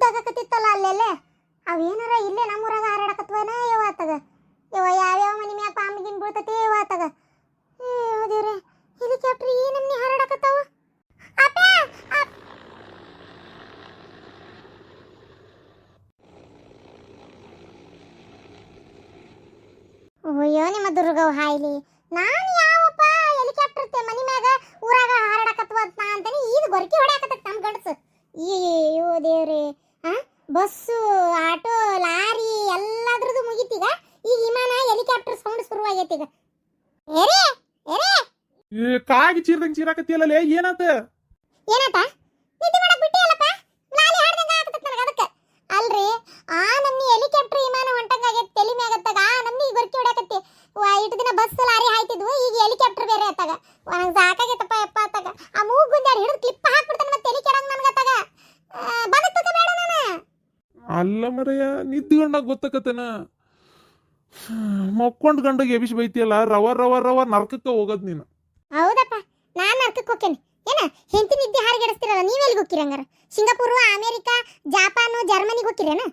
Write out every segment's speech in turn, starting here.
ಆಗಕತ್ತಿತ್ತಲ್ಲ ಅಲ್ಲೆಲ್ಲೇ ಅವೇನಾರ ಇಲ್ಲೇ ನಮ್ಮೂರಾಗ ಹಾರಾಡಕತ್ವನ ಆತಗ ಯಾವ್ಯಾವ ಮನಿ ಮ್ಯಾಗ ಪಾಂಬಿಗಿನ್ ಬೀಳ್ತತಿ ಆತಗ. ದೇವ್ರೆ ಹೆಲಿಕಾಪ್ಟರ್ ಈ ನಮ್ನಿ ಹಾರಾಡಕತ್ತಾವ. ಅಯ್ಯೋ ನಿಮ್ಮ ದುರ್ಗವ್ ಹಾಯ್ಲಿ, ನಾನು ಯಾವಪ್ಪ ಹೆಲಿಕಾಪ್ಟರ್ ಮನಿ ಮ್ಯಾಗ ಊರಾಗ ಹಾರಾಡಕತ್ವ ಅಂತಾನೆ ಈಗ ಗೊರಕಿ ಹೊಡ್ಯಾಕತ್ತ ನಮ್ಮ ಗಂಡಸು. ಅಯ್ಯೋ ದೇವ್ರೆ, ಬಸ್ಸು ಆಟೋ ಲಾರಿ ಎಲ್ಲಾದ್ರದ್ದು ಮುಗಿತೀಗ, ಈಗ ವಿಮಾನ ಹೆಲಿಕಾಪ್ಟರ್ ಸೌಂಡ್ ಶುರುವಾಗೈತಿ ಈಗ. ಏರೇ ಏರೇ ಕಾಗಿ ಚೀರ್ದಂಗ್ ಚೀರಾಕತ್ತಿಯಲ್ಲ, ಏನಾತ ಏನಾತ? ನಿದ್ದೆ ಮಾಡಕ್ ಬಿಟ್ಟಿಯಲ್ಲಪ್ಪ, ಲಾಲಿ ಹಾಡ್ದಂಗ ಆಗತ್ತ ನನಗೆ. ಅದಕ್ಕೆ ಅಲ್ರಿ, ಆ ನಮ್ನಿ ಹೆಲಿಕಾಪ್ಟರ್ ವಿಮಾನ ಹೊಂಟಂಗ ಆಗೈತಿ ತಲಿ ಮ್ಯಾಗತ್ತಾಗ, ಆ ನಮ್ನಿ ಗೊರಕಿ ಹೊಡ್ಯಾಕತ್ತಿ. ಇಟ್ಟು ದಿನ ಬಸ್ ಲಾರಿ ಹಾಯ್ತಿದ್ವು, ಈಗ ಹೆಲಿಕಾಪ್ಟರ್ ಬೇರೆ ಆತಾಗ. ನನಗೆ ಸಾಕಾಗೈತಪ್ಪ ಯಪ್ಪ ಆತಾಗ. ಆ ಮೂಗ್ ಗುಂಜಾಡಿ ಹಿಡಿದು ಕ್ಲಿಪ್ ಹಾಕ್ಬಿಡ್ತಾನೆ, ಮತ್ತೆ ತಲಿ ಕೆಡಂಗ ನನಗತ್ತಾಗ. ಬದಕ್ ಬೇಡ ನಾನು. ಅಲ್ಲ ಮರಯ್ಯ, ನಿದ್ದಿಗಂಡಾಗ ಗೊತ್ತಕತ್ತನ ಮಕ್ಕೊಂಡ್ ಗಂಡಗೆ ಎಬಿಸಿ ಬೈತಿಯಲ್ಲ, ರವ ರವ ರವ ನರ್ಕಕ್ಕೆ ಹೋಗೋದ್ ನೀನು. ಹೌದಪ್ಪ, ನಾನ್ ನರ್ಕಕ್ಕೆ ಹೋಗ್ತೇನೆ. ಏನ ಹೆಂಡತಿ ನಿದ್ದೆ ಹಾರಿಗೆಡಿಸ್ತಿರಲ್ಲ, ನೀವೆಲ್ಲಿಗೆ ಹೋಗ್ತೀರಿ ಹಂಗಾರ? ಸಿಂಗಾಪುರ್, ಅಮೇರಿಕಾ, ಜಾಪಾನು, ಜರ್ಮನಿಗೆ ಹೋಗ್ತೀರೇನ?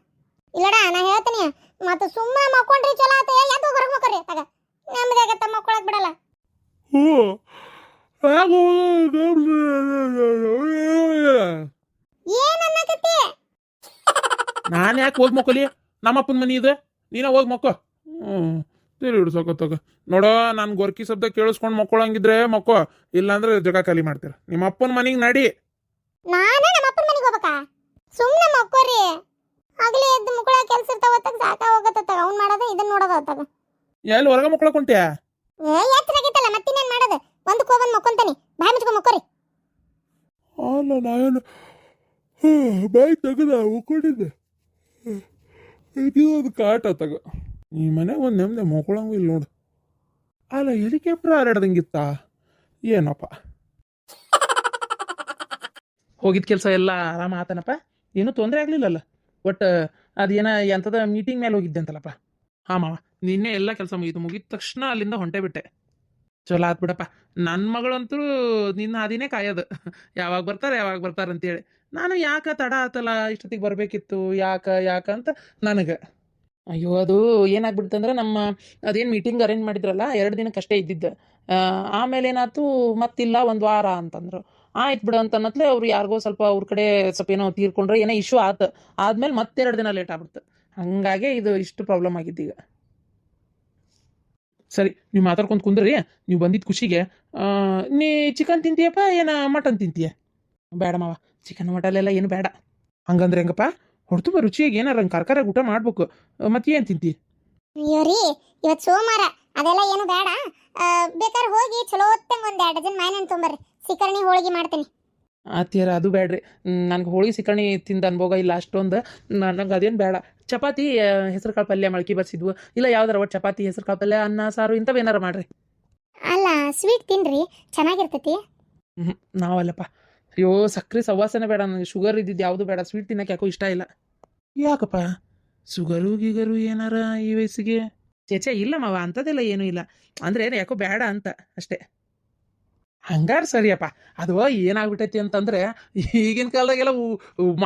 ಇಲ್ಲಡ ನಾ ಹೇಳ್ತೀನಿ, ಮತ್ತೆ ಸುಮ್ಮ ಮಕ್ಕೊಂಡ್ರಿ ಚಲೋ ಆತ, ಎದ್ದು ಹೊರಗೆ ಮಕ್ಕೊರಿ ತಗ. ನಮ್ಗೆ ಆಗತ್ತ ಮಕ್ಕೊಳಕ್ ಬಿಡಲ್ಲ. ಏನನ್ನಕತ್ತಿ? ನಾನು ಯಾಕೆ ಹೋಗಿ ಮಕ್ಕೋಲಿ? ನಮ್ಮಪ್ಪನ ಮನಿ ಇದೆ, ನೀನ ಹೋಗಿ ಮಕ್ಕೋ. ತಿಳಿ ಹಿಡ್ಸೋಕತ್ತಾಗ ನೋಡೋ, ನಾನು ಗೊರ್ಕಿ ಶಬ್ದ ಕೇಳಿಸ್ಕೊಂಡು ಮಕ್ಕೊಳಂಗಿದ್ರೆ ಮಕ್ಕೋ, ಇಲ್ಲಾಂದ್ರೆ ಜಗ ಖಾಲಿ ಮಾಡ್ತೀರ. ನಿಮ್ಮ ಅಪ್ಪನ ಮನಿಗೆ ನಡಿ. ನಾನೇ ನಮ್ಮ ಅಪ್ಪನ ಮನೆಗೆ ಹೋಗ್ಬೇಕಾ? ಸುಮ್ಮನೆ ಮಕ್ಕೋರಿ. ಆಗ್ಲೇ ಎದ್ದು ಮುಕ್ಕಳ ಕೆಲಸ ಇರ್ತಾವತ್ತಾಗ ಸಾಕ ಹೋಗತ್ತ. ಅವ್ನು ಮಾಡೋದು ಇದನ್ನ ನೋಡೋದತ್ತಾಗ. ಎಲ್ಲಿ ಹೊರಗೆ ಮಕ್ಕೊಳಕ್ ಹೊಂಟ್ಯಾ? ಎತ್ತರಾಗೈತಲ್ಲ, ಮತ್ತಿನ್ನೇನು ಮಾಡೋದು? ಒಂದಕ್ಕೆ ಹೋಗಿ ಬಂದು ಮಕ್ಕೊಂತಾನೆ. ಬಾಯಿ ಮುಚ್ಕೊಂಡು ಮಕ್ಕೋರಿ. ಅಲ್ಲ, ನಾನು ಬಾಯಿ ತೆಗದ ಮಕ್ಕೊಂಡಿದ್ದೆ. ಇದು ಕಾಟ ತಗ. ಈ ಮನೆಗೆ ಒಂದು ನೆಮ್ಮದಿ ಮಕ್ಕೊಳಂಗೂ ಇಲ್ಲ ನೋಡು. ಅಲ್ಲ, ಹೆಲಿಕಾಪ್ಟರ್ ಹಾರಾಡ್ದಂಗಿತ್ತ ಏನಪ್ಪ? ಹೋಗಿದ್ ಕೆಲಸ ಎಲ್ಲ ಆರಾಮ ಆತನಪ್ಪ, ಏನೂ ತೊಂದರೆ ಆಗ್ಲಿಲ್ಲಲ್ಲ? ಒಟ್ಟು ಅದೇನ ಎಂಥದ ಮೀಟಿಂಗ್ ಮೇಲೆ ಹೋಗಿದ್ದೆ ಅಂತಲ್ಲಪ್ಪ? ಹಾಂ ಮಾವ, ನಿನ್ನೆ ಎಲ್ಲ ಕೆಲಸ ಮುಗಿದ ತಕ್ಷಣ ಅಲ್ಲಿಂದ ಹೊಂಟೆ ಬಿಟ್ಟೆ. ಚಲೋ ಆತ್ ಬಿಡಪ್ಪ. ನನ್ನ ಮಗಳಂತೂ ನಿನ್ನ ಹಾದಿನೇ ಕಾಯೋದು, ಯಾವಾಗ ಬರ್ತಾರೆ ಅಂತೇಳಿ. ನಾನು ಯಾಕೆ ತಡ ಆತಲ್ಲ, ಇಷ್ಟೊತ್ತಿಗೆ ಬರಬೇಕಿತ್ತು, ಯಾಕಂತ ನನಗೆ. ಅಯ್ಯೋ, ಅದು ಏನಾಗ್ಬಿಡ್ತಂದ್ರೆ, ನಮ್ಮ ಅದೇನು ಮೀಟಿಂಗ್ ಅರೇಂಜ್ ಮಾಡಿದ್ರಲ್ಲ, 2 ದಿನಕ್ಕಷ್ಟೇ ಇದ್ದಿದ್ದು. ಆಮೇಲೆ ಏನಾಯ್ತು, ಮತ್ತಿಲ್ಲ 1 ವಾರ ಅಂತಂದ್ರು. ಆಯ್ತು ಬಿಡು ಅಂತ ಅನ್ನತ್ಲೆ ಅವ್ರು ಯಾರಿಗೋ ಸ್ವಲ್ಪ ಅವ್ರ ಕಡೆ ಸ್ವಲ್ಪ ಏನೋ ತೀರ್ಕೊಂಡ್ರೆ, ಏನೋ ಇಶ್ಯೂ ಆದ್ಮೇಲೆ ಮತ್ತೆ 2 ದಿನ ಲೇಟ್ ಆಗ್ಬಿಡ್ತು. ಹಂಗಾಗಿ ಇದು ಇಷ್ಟು ಪ್ರಾಬ್ಲಮ್ ಆಗಿದ್ದೀಗ. ಸರಿ, ನೀವು ಮಾತಾಡ್ಕೊಂಡು ಕುಂದ್ರಿ. ನೀವು ಬಂದಿದ್ದು ಖುಷಿಗೆ. ನೀ ಚಿಕನ್ ತಿಂತೀಯಪ್ಪ ಏನ ಮಟನ್ ತಿಂತೀಯ? ಬೇಡ ಮಾವ, ಚಿಕನ್ ಮಟನ್ ಏನು ಬೇಡ. ಹಂಗಂದ್ರೆ ಹೆಂಗಪ್ಪ? ಹೊಡ್ತುಂಬ ರುಚಿಯಾಗಿ ಏನಾರ ಕರ್ಕರಾಗಿ ಊಟ ಮಾಡ್ಬೇಕು. ಮತ್ತೆ ಏನು ತಿಂತಿ? ಅಯ್ಯೋ ರೀ, ಇವತ್ತು ಸೋಮವಾರ, ಅದೆಲ್ಲ ಏನು ಬೇಡ. ಬೇಕಾದ್ರೆ ಹೋಗಿ ಚಲೋ ಹೊತ್ತಂಗೆ 1 ಡಜನ್ ಮಾವಿನಣ್ಣು ತೊಂಬರ್ರಿ, ಸಿಕರ್ಣಿ ಹೋಳಿಗೆ ಮಾಡ್ತೀನಿ. ಆತೀರ ಅದು ಬೇಡ್ರಿ, ನನಗೆ ಹೋಳಿಗೆ ಸಿಕರ್ಣಿ ತಿಂದ ಅನ್ಭೋಗ ಇಲ್ಲ ಅಷ್ಟೊಂದು. ನನಗೆ ಅದೇನು ಬೇಡ. ಚಪಾತಿ, ಹೆಸರು ಕಾಳು ಪಲ್ಯ ಮಳಕಿ ಬರ್ಸಿದ್ವು, ಇಲ್ಲ ಯಾವ್ದಾರ ಒಟ್ಟು ಚಪಾತಿ, ಹೆಸರು ಕಾಳು ಪಲ್ಯ, ಅನ್ನ ಸಾರು ಇಂಥವೇನಾರ ಮಾಡ್ರಿ. ಅಲ್ಲ, ಸ್ವೀಟ್ ತಿನ್ರಿ, ಚೆನ್ನಾಗಿರ್ತೈತಿ. ನಾವಲ್ಲಪ್ಪ. ಅಯ್ಯೋ, ಸಕ್ಕರೆ ಸವಾಸನೆ ಬೇಡ ನನಗೆ. ಶುಗರ್ ಇದ್ದಿದ್ದು ಯಾವುದು ಬೇಡ. ಸ್ವೀಟ್ ತಿನ್ನಕ್ಕೆ ಯಾಕೋ ಇಷ್ಟ ಇಲ್ಲ. ಯಾಕಪ್ಪ? ಶುಗರು ಗೀಗರು ಏನಾರ ಈ ವಯಸ್ಸಿಗೆ? ಚೇಚೆ ಇಲ್ಲ ಮಾವ, ಅಂಥದ್ದೆಲ್ಲ ಏನೂ ಇಲ್ಲ. ಅಂದರೆ ಯಾಕೋ ಬೇಡ ಅಂತ ಅಷ್ಟೇ. ಹಂಗಾರ ಸರಿಯಪ್ಪ. ಅದು ಏನಾಗ್ಬಿಟ್ಟೈತಿ ಅಂತಂದ್ರೆ, ಈಗಿನ ಕಾಲದಾಗೆಲ್ಲ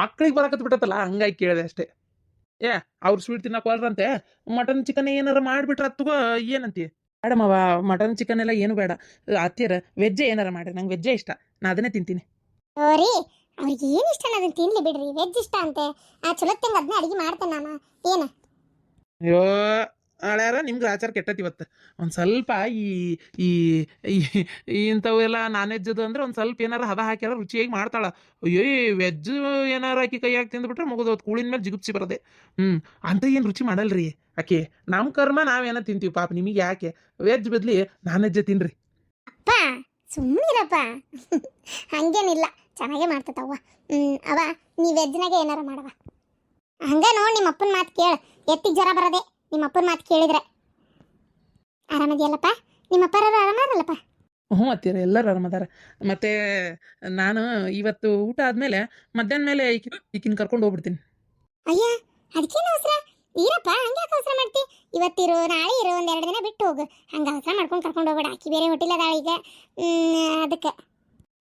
ಮಕ್ಳಿಗೆ ಬರಕತ್ ಬಿಟ್ಟತ್ತಲ್ಲ, ಹಂಗಾಗಿ ಕೇಳಿದೆ ಅಷ್ಟೇ. ಅವ್ರು ಸ್ವೀಟ್ ತಿನ್ನಕ್ಕೆ ಹೋಲ್ರಂತೆ, ಮಟನ್ ಚಿಕನ್ ಏನಾರ ಮಾಡಿಬಿಟ್ರೆ ತಗೋ, ಏನಂತೀಯ? ಬೇಡ ಮಾವ, ಮಟನ್ ಚಿಕನ್ ಎಲ್ಲ ಏನು ಬೇಡ. ಹತ್ತಿರ ವೆಜ್ಜೇ ಏನಾರ ಮಾಡಿ, ನಂಗೆ ವೆಜ್ಜೇ ಇಷ್ಟ, ನಾ ಅದನ್ನೇ ತಿಂತೀನಿ. ಓರಿ, ಅವ್ರಿಗೆ ಏನು ಇಷ್ಟ ಅದನ್ನ ತಿನ್ಲಿ ಬಿಡ್ರಿ. ವೆಜ್ ಇಷ್ಟ ಅಂತೆ, ಚಲೋತ್ತಂಗೆ ಅದನ್ನ ಅಡಿಗೆ ಮಾಡ್ತೇನೆ ನಾನು. ಏನು? ಅಯ್ಯೋ ಹಳ್ಯಾರ, ನಿಮ್ಗೆ ಆಚಾರ ಕೆಟ್ಟತಿ ಇವತ್ತು. ಒಂದು ಸ್ವಲ್ಪ ಈ ಇಂಥವೆಲ್ಲ ನಾನ್ ವೆಜ್ಜದು ಅಂದ್ರೆ ಒಂದು ಸ್ವಲ್ಪ ಏನಾರ ಹದ ಹಾಕ್ಯಾರ ರುಚಿಯಾಗಿ ಮಾಡ್ತಾಳ. ಅಯ್ಯೋ, ವೆಜ್ ಏನಾರ ಆಕಿ ಕೈಯಾಗಿ ತಿಂದ್ಬಿಟ್ರೆ ಮುಗಿದೋದು, ಕೂಳಿನ ಮೇಲೆ ಜಿಗುಪ್ಸಿ ಬರದೆ. ಅಂತ ಏನು ರುಚಿ ಮಾಡಲ್ರಿ ಆಕೆ. ನಮ್ಮ ಕರ್ಮ ನಾವೇನೋ ತಿಂತೀವಿ ಪಾಪ, ನಿಮಗೆ ಯಾಕೆ? ವೆಜ್ ಬದ್ಲಿ ನಾನ್ ವೆಜ್ಜೇ ತಿನ್ರಿ. ಅಪ್ಪ ಸುಮ್ಮನಿರಪ್ಪ, ಹಂಗೇನಿಲ್ಲ, ಚೆನ್ನಾಗೇ ಮಾಡ್ತತವ್ವ. ಅವ ನೀ ವೆಜ್ನಾಗೆ ಏನಾರ ಮಾಡವ. ಹಂಗ ನೋಡಿ, ನಿಮ್ಮ ಅಪ್ಪನ ಮಾತು ಕೇಳು, ಎತ್ತಿಗೆ ಜ್ವರ ಬರದೆ ನಿಮ್ಮ ಅಪ್ಪನ ಮಾತು ಕೇಳಿದ್ರೆ. ಆರಾಮದಿಯಲ್ಲಪ್ಪ? ನಿಮ್ಮ ಅಪ್ಪರವರು ಆರಾಮಾರಲ್ಲಪ್ಪ? ಹ್ಞೂ ಅತ್ತೀರ, ಎಲ್ಲರೂ ಆರಾಮದಾರ. ಮತ್ತೆ ನಾನು ಇವತ್ತು ಊಟ ಆದಮೇಲೆ ಮಧ್ಯಾಹ್ನ ಮೇಲೆ ಈಕಿನ ಕರ್ಕೊಂಡು ಹೋಗ್ಬಿಡ್ತೀನಿ. ಅಯ್ಯ, ಅದಕ್ಕೇನು ಅವಸರ? ಇರಪ್ಪ, ಹಂಗೆ ಯಾಕೆ ಅವಸರ ಮಾಡ್ತಿ? ಇವತ್ತಿರು, ನಾಳೆ ಇರು, 1-2 ದಿನ ಬಿಟ್ಟು ಹೋಗು. ಹಂಗೆ ಅವಸರ ಮಾಡ್ಕೊಂಡು ಕರ್ಕೊಂಡು ಹೋಗ್ಬೇಡ. ಆಕಿ ಬೇರೆ ಹೋಟೆಲ್ ಅದಾಳ ಈಗ, ಅದಕ್ಕೆ.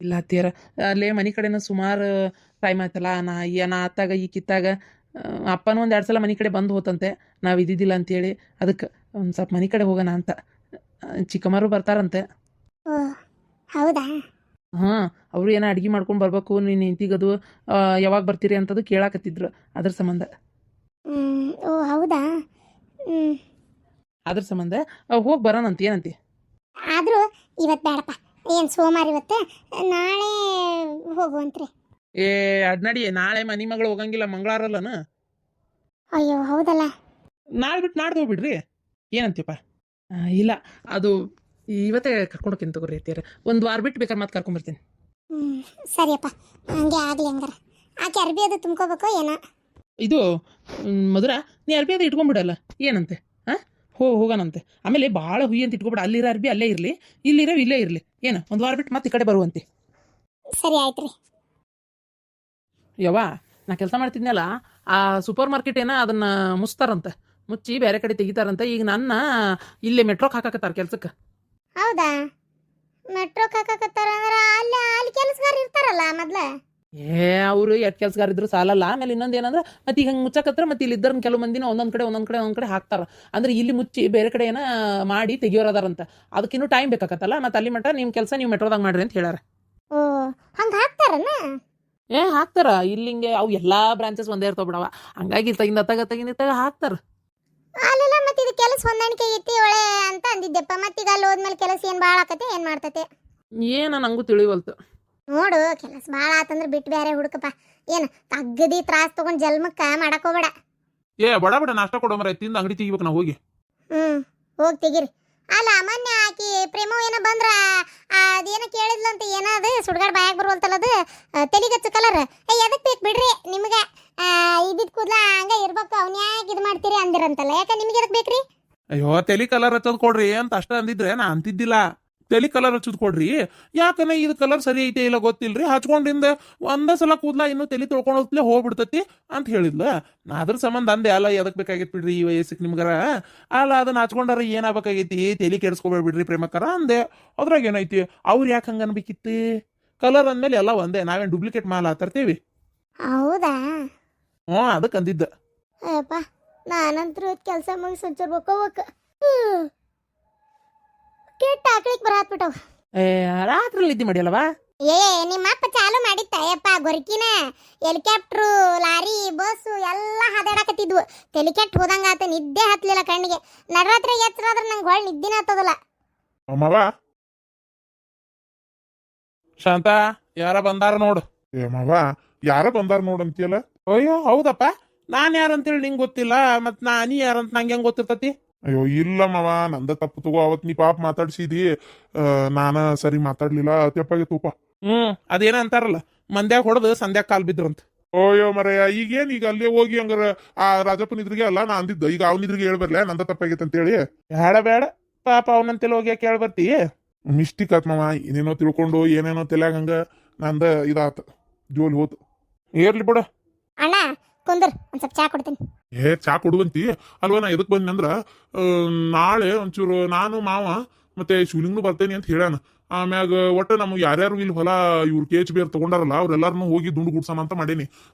ಇಲ್ಲ ಅತ್ತೀರ, ಅಲ್ಲೇ ಮನೆ ಕಡೆನೂ ಸುಮಾರು ಟೈಮ್ ಆಯ್ತಲ್ಲ ನಾ ಆತಾಗ ಈ ಕಿತ್ತಾಗ ಅಪ್ಪನೂ ಒಂದು 2 ಸಲ ಮನೆ ಕಡೆ ಬಂದು ಹೋತಂತೆ ನಾವು ಇದ್ದಿದ್ದಿಲ್ಲ ಅಂತೇಳಿ ಅದಕ್ಕೆ ಒಂದು ಸ್ವಲ್ಪ ಮನೆ ಕಡೆ ಹೋಗೋಣ ಅಂತ ಚಿಕ್ಕಮ್ಮರು ಬರ್ತಾರಂತೆ ಓ ಹೌದಾ ಹಾಂ ಅವರು ಏನೋ ಅಡ್ಗೆ ಮಾಡ್ಕೊಂಡು ಬರ್ಬೇಕು ನೀನು ಹೆಂಡ್ತಿಗದು ಯಾವಾಗ ಬರ್ತೀರಿ ಅಂತದು ಕೇಳಾಕತ್ತಿದ್ರು ಅದ್ರ ಸಂಬಂಧ ಓ ಹೌದಾ ಹ್ಞೂ ಅದ್ರ ಸಂಬಂಧ ಹೋಗಿ ಬರೋಣಂತ ಏನಂತಿ ಆದರೂ ಇವತ್ತು ಬೇಡಪ್ಪ ಏನು ಸೋಮವಾರ ಇವತ್ತು ನಾಳೆ ಹೋಗುವಂತ್ರಿ ಏ ಅಡ್ನಡಿ ನಾಳೆ ಮನೆ ಮಗಳು ಹೋಗಂಗಿಲ್ಲ ಮಂಗಳವಾರ ಅಲ್ಲನ ಅಯ್ಯೋ ಹೌದಲ್ಲ ನಾಳೆ ಬಿಟ್ಟು ನಾಡ್ದು ಹೋಗ್ಬಿಡ್ರಿ ಏನಂತೀಪ್ಪ ಇಲ್ಲ ಅದು ಇವತ್ತೇ ಕರ್ಕೊಂಡು ಹೋಗ್ತೀನಿ ತಗೋರಿ ಅತ್ತೀರ ಒಂದು ವಾರ ಬಿಟ್ಟು ಬೇಕಾದ್ರೆ ಮತ್ತೆ ಕರ್ಕೊಂಬರ್ತೀನಿ ಹ್ಞೂ ಸರಿಯಪ್ಪ ಹಂಗೆ ಆಗಲಿ ಹಂಗಾರ ಆಕೆ ಅರ್ಬಿ ಅದು ತುಂಬ್ಕೋಬೇಕೋ ಏನೋ ಇದು ಮಧುರ ನೀ ಅರ್ಬಿ ಅದು ಇಟ್ಕೊಂಡ್ಬಿಡಲ್ಲ ಏನಂತೆ ಹಾಂ ಹೋಗೋಣಂತೆ ಆಮೇಲೆ ಭಾಳ ಹುಯಿ ಅಂತ ಇಟ್ಕೊಬಿಡ ಅಲ್ಲಿರೋ ಅರ್ಬಿ ಅಲ್ಲೇ ಇರಲಿ ಇಲ್ಲಿರೋ ಇಲ್ಲೇ ಇರಲಿ ಏನು ಒಂದು ವಾರ ಬಿಟ್ಟು ಮತ್ತೆ ಈ ಕಡೆ ಬರುವಂತೆ ಸರಿ ಆಯ್ತು ರೀ ಯವ್ವ ನಾ ಕೆಲಸ ಮಾಡ್ತಿದ್ನಲ್ಲ ಆ ಸೂಪರ್ ಮಾರ್ಕೆಟ್ ಏನೋ ಅದನ್ನ ಮುಚ್ತಾರಂತೆ ಮುಚ್ಚಿ ಬೇರೆ ಕಡೆ ತೆಗಿತಾರಂತೆ ಈಗ ನನ್ನ ಇಲ್ಲೇ ಮೆಟ್ರೋಕ್ಕೆ ಹಾಕಾಕತ್ತಾರ ಕೆಲ್ಸಕ್ಕೆ ಹೌದಾ ಮೆಟ್ರೋಕ್ಕೆ ಹಾಕಕತ್ತಾರ ಅಂದ್ರೆ ಅಲ್ಲಿ ಕೆಲಸಗಾರ ಇರ್ತಾರಲ್ಲ ಮೊದ್ಲು ಏ ಅವರು ಎಷ್ಟು ಕೆಲ್ಸಗಾರ ಇದ್ರು ಸಾಲಲ್ಲ ಆಮೇಲೆ ಇನ್ನೊಂದು ಏನಂದ್ರೆ ಮತ್ತೆ ಈಗ ಹಂಗೆ ಮುಚ್ಚಕತ್ರ ಮತ್ತೆ ಇಲ್ಲಿ ಇದ್ದರನ್ನ ಕೆಲವು ಮಂದಿನ ಒಂದೊಂದು ಕಡೆ ಹಾಕ್ತಾರ ಅಂದ್ರೆ ಇಲ್ಲಿ ಮುಚ್ಚಿ ಬೇರೆ ಕಡೆ ಏನೋ ಮಾಡಿ ತೆಗಿಯೋರದಾರಂತ ಅದಕ್ಕಿನ್ನೂ ಟೈಮ್ ಬೇಕಾಕತ್ತಲ್ಲ ಮತ್ತೆ ಅಲ್ಲಿ ಮಟ್ಟ ನಿಮ್ಮ ಕೆಲಸ ನೀವು ಮೆಟ್ರೋದಾಗ ಮಾಡ್ರಿ ಅಂತ ಹೇಳ್ಯಾರ ಓ ಹಂಗೆ ಹಾಕ್ತಾರನ ಹಾಕ್ತಾರ ಇಲ್ಲಿ ಹಿಂಗೆ ಅವು ಎಲ್ಲಾ ಬ್ರಾಂಚಸ್ ಒಂದೇ ಇರ್ತಾವ ಬಿಡವ ಹಂಗಾಗಿ ತಗಿಂದ ಹಾಕ್ತಾರ ಅಲ್ಲೆಲ್ಲ ಮತ್ತೆ ಇದು ಕೆಲಸ ಹೊಂದಾಣಿಕೆ ಐತಿ ಒಳ್ಳೆ ಅಂತ ಅಂದಿದ್ದೆಪ್ಪ ಮತ್ತೀಗ ಅಲ್ಲಿ ಹೋದ್ಮೇಲೆ ಕೆಲಸ ಏನು ಭಾಳ ಆಕತೆ ಏನು ಮಾಡ್ತತೆ ಏನ ನಂಗೂ ತಿಳಿವಲ್ತು ನೋಡು ಕೆಲಸ ಭಾಳ ಆತಂದ್ರೆ ಬಿಟ್ಟು ಬೇರೆ ಹುಡುಕಪ್ಪ ಏನು ಅಗ್ಗದಿ ತ್ರಾಸ್ ತಗೊಂಡು ಜಲ್ಮಕ್ಕ ಮಾಡಕ್ ಹೋಗ್ಬೇಡ ಬಡ ನಾಷ್ಟ ಕೊಡೋ ಮರ ತಿಂದು ಅಂಗಡಿ ತೆಗಿಬೇಕು ನಾವು ಹೋಗಿ ಹೋಗಿ ತೆಗಿರಿ ಅಲ್ಲ ಮೊನ್ನೆ ಆಕಿ ಪ್ರೇಮ ಏನೋ ಬಂದ್ರ ಅದೇನೋ ಕೇಳಿದ್ಲಂತ ಏನದು ಸುಡ್ಗಾಡ್ ಬಾಯಾಗ ಬರುವಲ್ತಲ್ಲ ಅದು ತೆಲಿಗಚ್ಚ ಕಲರ್ ಎದಕ್ ಬೇಕು ಬಿಡ್ರಿ ನಿಮ್ಗೆ ಇದ್ದಿದ್ ಕೂದ್ಲ ಹಂಗ ಇರ್ಬೇಕು ಅವ್ನ್ಯಾಕೆ ಇದು ಮಾಡ್ತೀರಿ ಅಂದಿರಂತಲ್ಲ ಯಾಕೆ ನಿಮ್ಗೆ ಎದಕ್ ಬೇಕ್ರಿ ಅಯ್ಯೋ ತಲೆ ಕಲರ್ ಹಚ್ಚೋದು ಕೊಡ್ರಿ ಅಂತ ಅಷ್ಟ ಅಂದಿದ್ರೆ ನಾ ಅಂತಿದ್ದಿಲ್ಲ ತಲೆ ಕಲರ್ ಹಚ್ಚೋದು ಕೊಡ್ರಿ ಯಾಕಂದ್ರೆ ಇದು ಕಲರ್ ಸರಿ ಐತೆ ಇಲ್ಲ ಗೊತ್ತಿಲ್ರಿ ಹಚ್ಕೊಂಡಿಂದ ಒಂದ ಸಲ ಕೂದ್ಲ ಇನ್ನು ತಲೆ ತೊಳ್ಕೊಂಡೋದ್ಲೇ ಹೋಗ್ಬಿಡ್ತತಿ ಅಂತ ಹೇಳಿದ್ಲ ನಾ ಅದ್ರ ಸಂಬಂಧ ಅಂದೆ ಅಲ್ಲ ಎದಕ್ ಬೇಕಾಗೈತಿ ಬಿಡ್ರಿ ಈ ವಯಸ್ಸಿಗೆ ನಿಮ್ಗಾರ ಅಲ್ಲ ಅದನ್ನ ಹಚ್ಕೊಂಡಾರ ಏನಾಗಬೇಕಾಗೈತಿ ತಲೆ ಕೆಡಿಸ್ಕೊಬೇಡ್ಬಿಡ್ರಿ ಪ್ರೇಮಕರ ಅಂದೆ ಅದ್ರಾಗ ಏನೈತಿ ಅವ್ರು ಯಾಕೆ ಹಂಗ ಅನ್ಬೇಕಿತ್ತು ಕಲರ್ ಅಂದ್ಮೇಲೆ ಎಲ್ಲ ಒಂದೇ ನಾವೇನು ಡೂಪ್ಲಿಕೇಟ್ ಮಾಲ ತರ್ತೀವಿ ಹೌದಾ ಅದಕ್ಕೆ ಅಂದಿದ್ದ ಅಯ್ಯಪ್ಪ ನಾನಂತರೂ ಕೆಲಸ ಮುಗಿಸಿ ಒಂಚೂರು ಹೋಗ್ಬೇಕು ಕೆಟ್ಟ ಆಕಳಿಗೆ ಬರಾತ್ಬಿಟ್ಟವ ರಾತ್ರಿ ನಿದ್ದೆ ಮಾಡಿಯಲ್ಲವಾ ನಿಮ್ಮ ಅಪ್ಪ ಚಾಲು ಮಾಡಿತ್ತ ಅಯ್ಯಪ್ಪ ಗೊರಕಿನ ಹೆಲಿಕಾಪ್ಟ್ರು ಲಾರಿ ಬಸ್ಸು ಎಲ್ಲ ಹಾದಾಡಕತ್ತಿದ್ವು ತಲೆ ಕೆಟ್ಟ ಹೋದಂಗ ಆತ ನಿದ್ದೆ ಹತ್ಲಿಲ್ಲ ಕಣ್ಣಿಗೆ ನಡರಾತ್ರಿ ಎಚ್ಚರಾದ್ರೆ ನಂಗೆ ಹೊಳ್ ನಿದ್ದಿನ ಹತ್ತದಲ್ಲ ಅಮ್ಮವ ಶಾಂತ ಯಾರ ಬಂದಾರ ನೋಡು ಮಾವ ಯಾರ ಬಂದಾರ ನೋಡಂತಿಯಲ್ಲ ಅಯ್ಯೋ ಹೌದಪ್ಪ ನಾನ್ ಯಾರಂತೇಳಿ ನಿಂಗೆ ಗೊತ್ತಿಲ್ಲ ಮತ್ ನೀ ಯಾರಂತ ನಂಗೆ ಹೆಂಗ್ ಗೊತ್ತಿರ್ತತಿ ಅಯ್ಯೋ ಇಲ್ಲ ಮಾವ ನಂದ ತಪ್ಪು ತಗೋ ಅವತ್ ನೀ ಪಾಪ ಮಾತಾಡ್ಸಿದಿ ನಾನ ಸರಿ ಮಾತಾಡ್ಲಿಲ್ಲ ತೆಪ್ಪಾಗೆ ತೂಪ ಅದೇನ ಅಂತಾರಲ್ಲ ಮಂದ್ಯಾಗ ಹೊಡೆದು ಸಂಧ್ಯಾಗ ಕಾಲ್ ಬಿದ್ರಂತ ಓಯ್ಯೋ ಮರಯ್ಯ ಈಗೇನ್ ಈಗ ಅಲ್ಲೇ ಹೋಗಿ ಹಂಗಾರ ಆ ರಾಜಪ್ಪನ ಇದ್ರಿಗೆ ಅಲ್ಲ ನಾ ಅಂದಿದ್ದ ಈಗ ಅವನಿದ್ರಿಗೆ ಹೇಳ್ಬರ್ಲ ನಂದ ತಪ್ಪಾಗೈತೆ ಅಂತೇಳಿ ಬೇಡ ಪಾಪ ಅವನಂತೆಲ್ಲ ಹೋಗಿ ಕೇಳಿ ಬರ್ತಿ ಮಿಸ್ಟಿಕ್ ಆತ್ ಮಾವ ಏನೇನೋ ತಿಳ್ಕೊಂಡು ಏನೇನೋ ತಲ್ಯಾಗ ಹಂಗ ನಂದ ಇದಾತ ಜೋಲ್ ಹೋತು ಇರ್ಲಿ ಬಿಡು ಅಣ್ಣ ಕುಂದರ್ ಒಂದ್ ಸ್ವಲ್ಪ ಚಾ ಕೊಡ್ತೀನಿ ಚಾ ಕೊಡುವಂತಿ ಅಲ್ವಾ ನಾ ಎದಕ್ ಬಂದಿ ಅಂದ್ರ ನಾಳೆ ಒಂಚೂರು ನಾನು ಮಾವ ಮತ್ತೆ ಶಿವಲಿಂಗ್ನು ಬರ್ತೇನೆ ಅಂತ ಹೇಳ್ಯಾನ ಆಮ್ಯಾಗ ಒಟ್ಟ ನಮ್ಗೆ ಯಾರ್ಯಾರು ಇಲ್ಲಿ ಹೊಲ ಇವ್ರು KH ಬೇರ್ ತಗೊಂಡಾರಲ್ಲ ಅವ್ರೆಲ್ಲಾರನು ಹೋಗಿ ದುಂಡು ಗುಡ್ಸೋಣ ಅಂತ ಮಾಡೇನಿ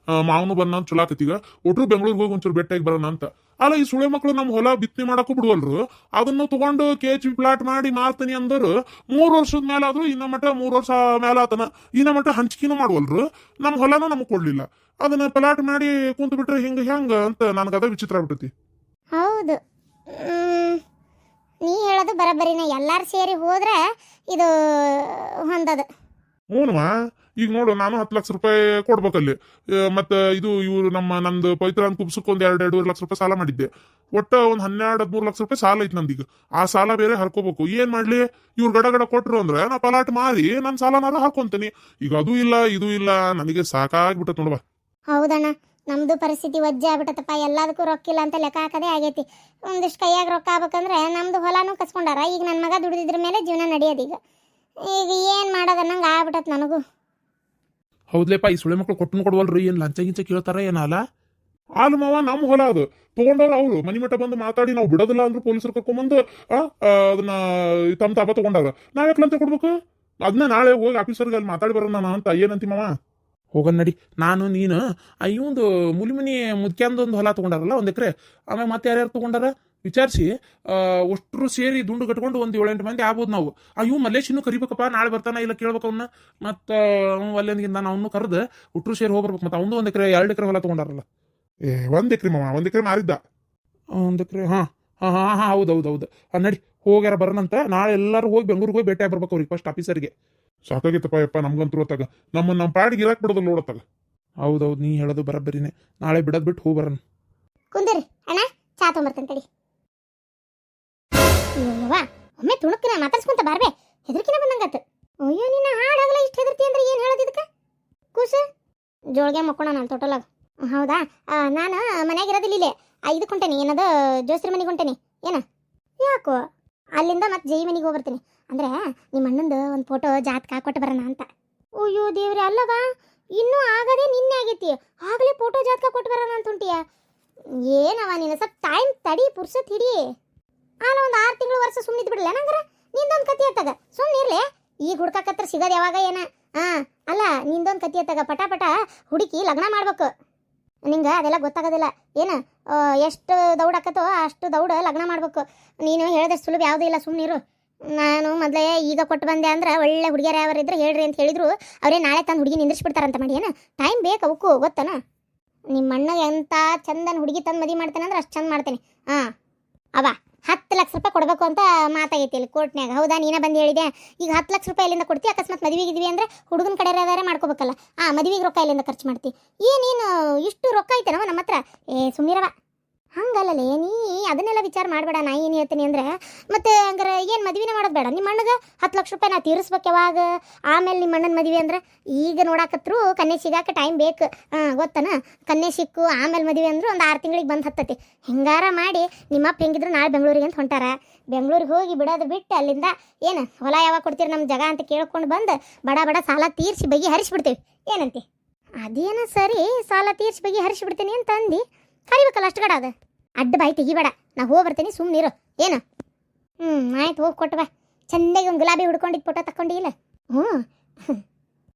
ಮಾವನು ಬಂದ ಅಂತ ಚಲಾಕತ್ತೀಗ ಒಟ್ರು ಬೆಂಗಳೂರಿಗೆ ಹೋಗಿ ಒಂಚೂರು ಬೆಟ್ಟಾಗಿ ಬರೋಣ ಅಂತ ಅಲ್ಲ ಈ ಸುಳೆ ಮಕ್ಳು ನಮ್ಮ ಹೊಲ ಬಿತ್ತನೆ ಮಾಡಕ್ಕೂ ಬಿಡುವಲ್ರು ಅದನ್ನು ತಗೊಂಡು KH ಪ್ಲಾಟ್ ಮಾಡಿ ಮಾರ್ತೀನಿ ಅಂದರು 3 ವರ್ಷದ ಮೇಲಾದ್ರು ಇನ್ನ ಮಟ್ಟ 3 ವರ್ಷ ಮೇಲಾತನ ಇನ್ನ ಮಟ್ಟ ಹಂಚಿಕೆನೂ ಮಾಡುವಲ್ರು ನಮ್ಮ ಹೊಲನೂ ನಮಗ್ ಕೊಡ್ಲಿಲ್ಲ ಅದನ್ನ ಪ್ಲಾಟ್ ಮಾಡಿ ಕುಂತು ಬಿಟ್ರೆ ಹೆಂಗ ಅಂತ ನನಗದ ವಿಚಿತ್ರ ಆಗ್ಬಿಟ್ಟತಿ ಹೌದು ನೀ ಹೇಳೋದು ಬರಬರಿನ ಎಲ್ಲಾರು ಸೇರಿ ಹೋದ್ರೆ ಇದು ಹೊಂದದ ಹ್ಞೂನ್ವಾ ಈಗ ನೋಡು ನಾನು 10 ಲಕ್ಷ ರೂಪಾಯಿ ಕೊಡ್ಬೇಕಲ್ಲಿ ಮತ್ತೆ ಇದು ಇವ್ರು ನಂದು ಪವಿತ್ರ ಅಂತ ಕುಬ್ಸಕ್ಕೆ ಒಂದ್ 2-2.5 ಲಕ್ಷ ರೂಪಾಯಿ ಸಾಲ ಮಾಡಿದ್ದೆ ಒಟ್ಟ ಒಂದ್ 12-13 ಲಕ್ಷ ರೂಪಾಯಿ ಸಾಲ ಐತಿ ನಂದೀಗ ಆ ಸಾಲ ಬೇರೆ ಹರ್ಕೋಬೇಕು ಏನ್ ಮಾಡ್ಲಿ ಇವ್ರು ಗಡ ಕೊಟ್ರು ಅಂದ್ರೆ ನಾ ಪಲಾಟ್ ಮಾರಿ ನನ್ನ ಸಾಲನಾರ ಹಾಕೊಂತೀನಿ ಈಗ ಅದು ಇಲ್ಲ ಇದು ಇಲ್ಲ ನನಗೆ ಸಾಕಾಗ್ಬಿಟ್ಟತ್ ನೋಡ್ವಾ ಹೌದಣ್ಣ ನಮ್ದು ಪರಿಸ್ಥಿತಿ ವಜ್ಜೆ ಆಗ್ಬಿಟ್ಟತಪ್ಪ ಎಲ್ಲದಕ್ಕೂ ರೊಕ್ಕಿಲ್ಲ ಅಂತ ಲೆಕ್ಕ ಹಾಕದೇ ಆಗೈತಿ ಒಂದಿಷ್ಟು ಕೈಯಾಗ ರೊಕ್ಕ ಆಗ್ಬೇಕಂದ್ರೆ ನಮ್ದು ಹೊಲಾನು ಕಸ್ಕೊಂಡಾರ ಈಗ ನನ್ನ ಮಗ ದುಡಿದಿದ್ರ ಮೇಲೆ ಜೀವನ ನಡೆಯೋದೀಗ ಈಗ ಏನ್ ಮಾಡೋದ ನಂಗೆ ಆಗ್ಬಿಟ್ಟತ್ ನನಗೂ ಹೌದ್ಲೇಪ ಈ ಸುಳೆ ಮಕ್ಳು ಕೊಟ್ಟನು ಕೊಡ್ವಲ್ರಿ ಏನ್ ಲಂಚ ಗಿಂಚ ಕೇಳ್ತಾರ ಏನಲ್ಲ ಆಲು ಮಾವ ನಮ್ಮ ಹೊಲ ಅದು ತಗೊಂಡಾರ ಅವ್ರು ಮನಿ ಮಠ ಬಂದು ಮಾತಾಡಿ ನಾವು ಬಿಡೋದಿಲ್ಲ ಅಂದ್ರು ಪೊಲೀಸರು ಕರ್ಕೊಂಬಂದು ಅದನ್ನ ತಮ್ಮ ತಾಪ ತಗೊಂಡಾರ ನಾವ್ಯಾಕೆ ಲಂಚ ಕೊಡ್ಬೇಕು ಅದನ್ನ ನಾಳೆ ಹೋಗಿ ಆಫೀಸರ್ಗೆ ಅಲ್ಲಿ ಮಾತಾಡಿ ಬರೋಣ ಅಂತ ಏನಂತಿ ಮಾವ ಹೋಗನ್ ನಡಿ. ನಾನು ನೀನು ಇವಂದು ಮುಲಿಮನಿ ಮುದ್ಕ್ಯಾಂದೊಂದು ಹೊಲ ತೊಗೊಂಡಾರಲ್ಲ 1 ಎಕರೆ, ಆಮೇಲೆ ಮತ್ತೆ ಯಾರ್ಯಾರು ತೊಗೊಂಡಾರ ವಿಚಾರಿಸಿ ಅಷ್ಟ್ರು ಸೇರಿ ದುಂಡು ಕಟ್ಕೊಂಡು ಒಂದು 7-8 ಮಂದಿ ಆಗ್ಬೋದು ನಾವು. ಇವು ಮಲ್ಲೇಶ್ ಇನ್ನೂ ಕರಿಬೇಕಪ್ಪ, ನಾಳೆ ಬರ್ತಾನ ಇಲ್ಲ ಕೇಳ್ಬೇಕು ಅವನ್ನ. ಮತ್ತು ಅಲ್ಲಿಂದ ನಾನು ಅವನು ಕರೆದು ಒಟ್ಟರು ಸೇರಿ ಹೋಗ್ಬರ್ಬೇಕು. ಮತ್ತು ಅವನು 1 ಎಕರೆ 2 ಎಕರೆ ಹೊಲ ತೊಗೊಂಡಾರಲ್ಲ. 1 ಎಕರೆ ಮಾವ, 1 ಎಕರೆ ಮಾರಿದ್ದ. 1 ಎಕರೆ ಹಾಂ ಹಾಂ ಹಾಂ ಹಾಂ ಹೌದು. ನಡಿ ಹೋಗ್ಯಾರ ಬರೋಣಂತ. ನಾಳೆ ಎಲ್ಲರೂ ಹೋಗಿ ಬೆಂಗಳೂರಿಗೆ ಹೋಗಿ ಭೇಟಿ ಬರ್ಬೇಕು ಅವ್ರಿಗೆ ಫಸ್ಟ್ ಆಫೀಸರ್ಗೆ. ಸಾಕಾಗಿತ್ತಪ್ಪ ಯಪ್ಪ ನಮ್ಗಂತೂ ಹೊತ್ತಾಗ ನಮ್ಮ ಪಾಡಿಗೆ ಇರಾಕ್ ಬಿಡೋದಿಲ್ಲ ನೋಡತ್ತಾಗ. ಹೌದೌದು, ನೀ ಹೇಳೋದು ಬರಬ್ಬರಿನೇ. ನಾಳೆ ಬಿಡೋದು ಬಿಟ್ಟು ಹೋಗಿ ಬರೋಣ. ಕುಂದಿರಿ ಅಣ್ಣ, ಚಾ ತೊಗೊಂಬರ್ತೇನೆ ತಡಿ. ಅಯ್ಯವ್ವ, ಒಮ್ಮೆ ತುಣುಕಿನ ಮಾತಾಡ್ಸ್ಕೊಂತ ಬಾರ್ಬೆ, ಹೆದರ್ಕಿನ ಬಂದಂಗಾತು. ಅಯ್ಯೋ ನಿನ್ನ ಹಾಡಾಗಲ್ಲ ಇಷ್ಟು ಹೆದರ್ತಿ ಅಂದ್ರೆ ಏನು ಹೇಳೋದು ಇದಕ್ಕೆ? ಕೂಸ ಜೋಳ್ಗೆ ಮಕ್ಕೋಣ ನಾನು ತೊಟಲಾಗ. ಹೌದಾ, ನಾನು ಮನ್ಯಾಗ ಇರೋದಿಲ್ಲ, ಇಲ್ಲೇ ಇದಕ್ಕೆ ಹೊಂಟೇನಿ, ಏನದು ಜೋಸ್ರಿ ಮನೆಗೆ ಹೊಂಟೇನಿ. ಏನ ಯಾಕೋ ಅಲ್ಲಿಂದ ಮತ್ತೆ ಜೈ ಮನೆಗೆ ಹೋಗ್ಬರ್ತೀನಿ. ಅಂದ್ರೆ ನಿಮ್ಮ ಅಣ್ಣಂದು ಒಂದು ಫೋಟೋ ಜಾತಕ ಕೊಟ್ಟು ಬರೋಣ ಅಂತ. ಅಯ್ಯೋ ದೇವ್ರೆ, ಅಲ್ಲವ ಇನ್ನೂ ಆಗದೆ ನಿನ್ನೆ ಆಗೈತಿ, ಆಗಲೇ ಫೋಟೋ ಜಾತಕ ಕೊಟ್ಟು ಬರೋಣ ಅಂತ ಉಂಟಿಯ. ಏನವ ನೀನು ಸ್ವಲ್ಪ ಟೈಮ್ ತಡಿ, ಪುರ್ಸತ್ ಹಿಡಿ. ನಾನು ಒಂದು 6 ತಿಂಗಳು ವರ್ಷ ಸುಮ್ಮನಿದ್ದು ಬಿಡಲ್ಲ ನಂಗ್ರ. ನಿಂದೊಂದು ಕತಿ ಎತ್ತಾಗ ಸುಮ್ಮನೆ ಇರ್ಲಿ. ಈಗ ಹುಡ್ಕಾಕತ್ರ ಸಿಗೋದು ಯಾವಾಗ ಏನ? ಅಲ್ಲ, ನಿಂದೊಂದು ಕತಿ ಎತ್ತಾಗ ಪಟ ಹುಡುಕಿ ಲಗ್ನ ಮಾಡ್ಬೇಕು. ನಿಂಗೆ ಅದೆಲ್ಲ ಗೊತ್ತಾಗೋದಿಲ್ಲ. ಏನು ಎಷ್ಟು ದೌಡಾಕತ್ತೋ ಅಷ್ಟು ದೌಡ ಲಗ್ನ ಮಾಡ್ಬೇಕು. ನೀನು ಹೇಳಿದಷ್ಟು ಸುಲಭ ಯಾವುದೂ ಇಲ್ಲ, ಸುಮ್ಮನಿರು. ನಾನು ಮೊದಲೇ ಈಗ ಕೊಟ್ಟು ಬಂದೆ ಅಂದ್ರೆ ಒಳ್ಳೆ ಹುಡುಗಿಯರು ಯಾರು ಇದ್ರೆ ಹೇಳ್ರಿ ಅಂತ ಹೇಳಿದ್ರು, ಅವರೇ ನಾಳೆ ತಂದು ಹುಡುಗಿ ನಿಂದಿರ್ಸ್ಬಿಡ್ತಾರಂತ ಮಾಡಿ. ಏನು ಟೈಮ್ ಬೇಕು ಅವಕ್ಕೂ, ಗೊತ್ತನ? ನಿಮ್ಮ ಅಣ್ಣಗೆ ಎಂಥ ಚಂದನ ಹುಡುಗಿ ತಂದು ಮದುವೆ ಮಾಡ್ತೇನೆ ಅಂದ್ರೆ ಅಷ್ಟು ಚಂದ ಮಾಡ್ತೇನೆ. ಅವ 10 ಲಕ್ಷ ರೂಪಾಯಿ ಕೊಡಬೇಕು ಅಂತ ಮಾತಾಗೈತಿ ಇಲ್ಲಿ ಕೋರ್ಟ್ನ್ಯಾಗ. ಹೌದಾ, ನೀನೇ ಬಂದು ಹೇಳಿದೆ. ಈಗ 10 ಲಕ್ಷ ರೂಪಾಯಿ ಎಲ್ಲಿಂದ ಕೊಡ್ತಿ? ಅಕಸ್ಮಾತ್ ಮದುವೆಗಿದ್ವಿ ಅಂದ್ರೆ ಹುಡುಗನ ಕಡೆ ಬೇರೆ ಮಾಡ್ಕೋಬೇಕಲ್ಲ. ಮದುವೆಗೆ ರೊಕ್ಕ ಎಲ್ಲಿಂದ ಖರ್ಚು ಮಾಡ್ತಿ? ಏನೇನು ಇಷ್ಟು ರೊಕ್ಕ ಐತೆನವ ನಮ್ಮ ಹತ್ರ? ಸುಮ್ಮನಿರವ. ಹಂಗಲ್ಲೇ ನೀ ಅದನ್ನೆಲ್ಲ ವಿಚಾರ ಮಾಡಬೇಡ. ನಾ ಏನು ಹೇಳ್ತೀನಿ ಅಂದರೆ, ಮತ್ತೆ ಹಂಗಾರೆ ಏನು ಮದುವೆನೇ ಮಾಡೋದು ಬೇಡ? ನಿಮ್ಮ ಅಣ್ಣಗೆ 10 ಲಕ್ಷ ರೂಪಾಯಿ ನಾ ತೀರಿಸ್ಬೇಕು ಯಾವಾಗ? ಆಮೇಲೆ ನಿಮ್ಮ ಅಣ್ಣನ ಮದುವೆ ಅಂದ್ರೆ ಈಗ ನೋಡಾಕತ್ರು ಕನ್ಯೆ ಸಿಗಾಕ ಟೈಮ್ ಬೇಕು. ಗೊತ್ತನ? ಕನ್ಯೆ ಸಿಕ್ಕು ಆಮೇಲೆ ಮದುವೆ ಅಂದ್ರೆ ಒಂದು 6 ತಿಂಗಳಿಗೆ ಬಂದು ಹತ್ತತಿ. ಹಿಂಗಾರ ಮಾಡಿ ನಿಮ್ಮಪ್ಪ ಹೆಂಗಿದ್ರು ನಾಳೆ ಬೆಂಗಳೂರಿಗೆ ಅಂತ ಹೊಂಟಾರ. ಬೆಂಗಳೂರಿಗೆ ಹೋಗಿ ಬಿಡೋದು ಬಿಟ್ಟು ಅಲ್ಲಿಂದ ಏನು ಹೊಲ ಯಾವಾಗ ಕೊಡ್ತೀರಿ ನಮ್ಮ ಜಾಗ ಅಂತ ಕೇಳ್ಕೊಂಡು ಬಂದು ಬಡ ಸಾಲ ತೀರಿಸಿ ಬಗೆ ಹರಿಸಿಬಿಡ್ತೀವಿ. ಏನಂತಿ? ಅದೇನ ಸರಿ, ಸಾಲ ತೀರಿಸಿ ಬಗೆ ಹರಿಸಿಬಿಡ್ತೀನಿ ಅಂತ ಅಂದು ಕರಿಬೇಕಲ್ಲ, ಅಷ್ಟು ಗಡ ಅದು. ಅಡ್ಡ ಬಾಯಿ ತೆಗಿಬೇಡ, ನಾ ಹೋಗಿ ಬರ್ತೀನಿ, ಸುಮ್ಮನಿರು. ಏನು? ಆಯ್ತು, ಹೋಗಿ ಕೊಟ್ಟು ಬಾ. ಚೆಂದಾಗಿ ಒಂದು ಗುಲಾಬಿ ಹುಡ್ಕೊಂಡಿದ್ದು ಫೋಟೋ ತಗೊಂಡಿಲ್ಲ?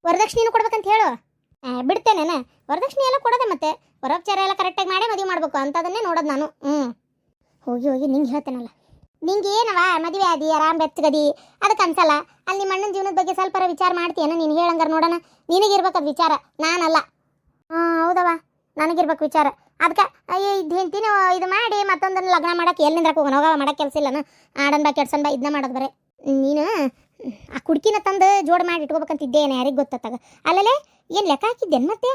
ವರದಕ್ಷಿಣೆನೂ ಕೊಡ್ಬೇಕಂತ ಹೇಳು. ಬಿಡ್ತೇನೆ, ವರದಕ್ಷಿಣೆ ಎಲ್ಲ ಕೊಡೋದೆ, ಮತ್ತೆ ವರೋಪಚಾರ ಎಲ್ಲ ಕರೆಕ್ಟಾಗಿ ಮಾಡೇ ಮದುವೆ ಮಾಡ್ಬೇಕು ಅಂತದನ್ನೇ ನೋಡೋದು ನಾನು. ಹೋಗಿ ನಿಂಗೆ ಹೇಳ್ತೇನಲ್ಲ, ನಿಂಗೆ ಏನವ ಮದುವೆ ಆದಿ ಆರಾಮ್ ಬೆಚ್ಚಗದಿ, ಅದಕ್ಕೆ ಅನ್ಸಲ್ಲ. ಅಲ್ಲಿ ನಿಮ್ಮ ಅಣ್ಣನ ಜೀವನದ ಬಗ್ಗೆ ಸ್ವಲ್ಪ ವಿಚಾರ ಮಾಡ್ತೀಯನ? ನೀನು ಹೇಳಂಗಾರ ನೋಡೋಣ. ನಿನಗಿರ್ಬೇಕದು ವಿಚಾರ, ನಾನಲ್ಲ. ಹೌದವ, ನನಗಿರ್ಬೇಕು ವಿಚಾರ. ಅದಕ್ಕೆ ಇದು ಹೇಳ್ತೀನಿ, ಇದು ಮಾಡಿ ಮತ್ತೊಂದನ್ನು ಲಗ್ನ ಮಾಡಕ್ಕೆ ಎಲ್ಲಿಂದ ಹೋಗೋಣ? ಹೋಗವ, ಮಾಡಕ್ಕೆ ಕೆಲಸ ಇಲ್ಲನ? ಆಡನ್ ಬಾ ಕೆಡ್ಸನ್ ಬಾ ಇದನ್ನ ಮಾಡೋದು ಬರೇ. ನೀನು ಆ ಕುಡ್ಕಿನ ತಂದು ಜೋಡು ಮಾಡಿ ಇಟ್ಕೋಬೇಕಂತಿದ್ದೇನೆ, ಯಾರಿಗೆ ಗೊತ್ತಾಗ? ಅಲ್ಲೇ ಏನು ಲೆಕ್ಕ ಹಾಕಿದ್ದೇನೆ ಮತ್ತೆ?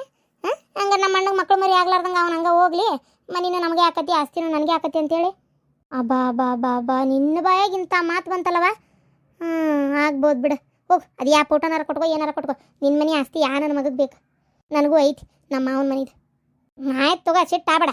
ಹಂಗೆ ನಮ್ಮ ಅಣ್ಣಗೆ ಮಕ್ಕಳು ಮರಿ ಆಗ್ಲಾರ್ದಂಗೆ ಅವ್ನು ಹಂಗೆ ಹೋಗ್ಲಿ, ಮನಿನೂ ನಮಗೆ ಹಾಕತಿ, ಆಸ್ತಿನೂ ನನಗೆ ಹಾಕತಿ ಅಂತೇಳಿ. ಬಾ ನಿನ್ನ ಬಾಯಾಗಿಂತ ಮಾತು ಬಂತಲ್ಲವ. ಆಗ್ಬೋದು ಬಿಡು, ಹೋಗು. ಅದು ಯಾವ ಫೋಟೋನಾರ ಕೊಟ್ಕೋ, ಏನಾರ ಕೊಟ್ಕೋ. ನಿನ್ನ ಮನೆ ಆಸ್ತಿ ನನ್ನ ಮಗಗೆ ಬೇಕು, ನನಗೂ ಐತಿ ನಮ್ಮ ಮಾವನ ಮನಿದು. ಆಯ್ತು ತಗೋ, ಸಿಟ್ಟಾಗಬೇಡ.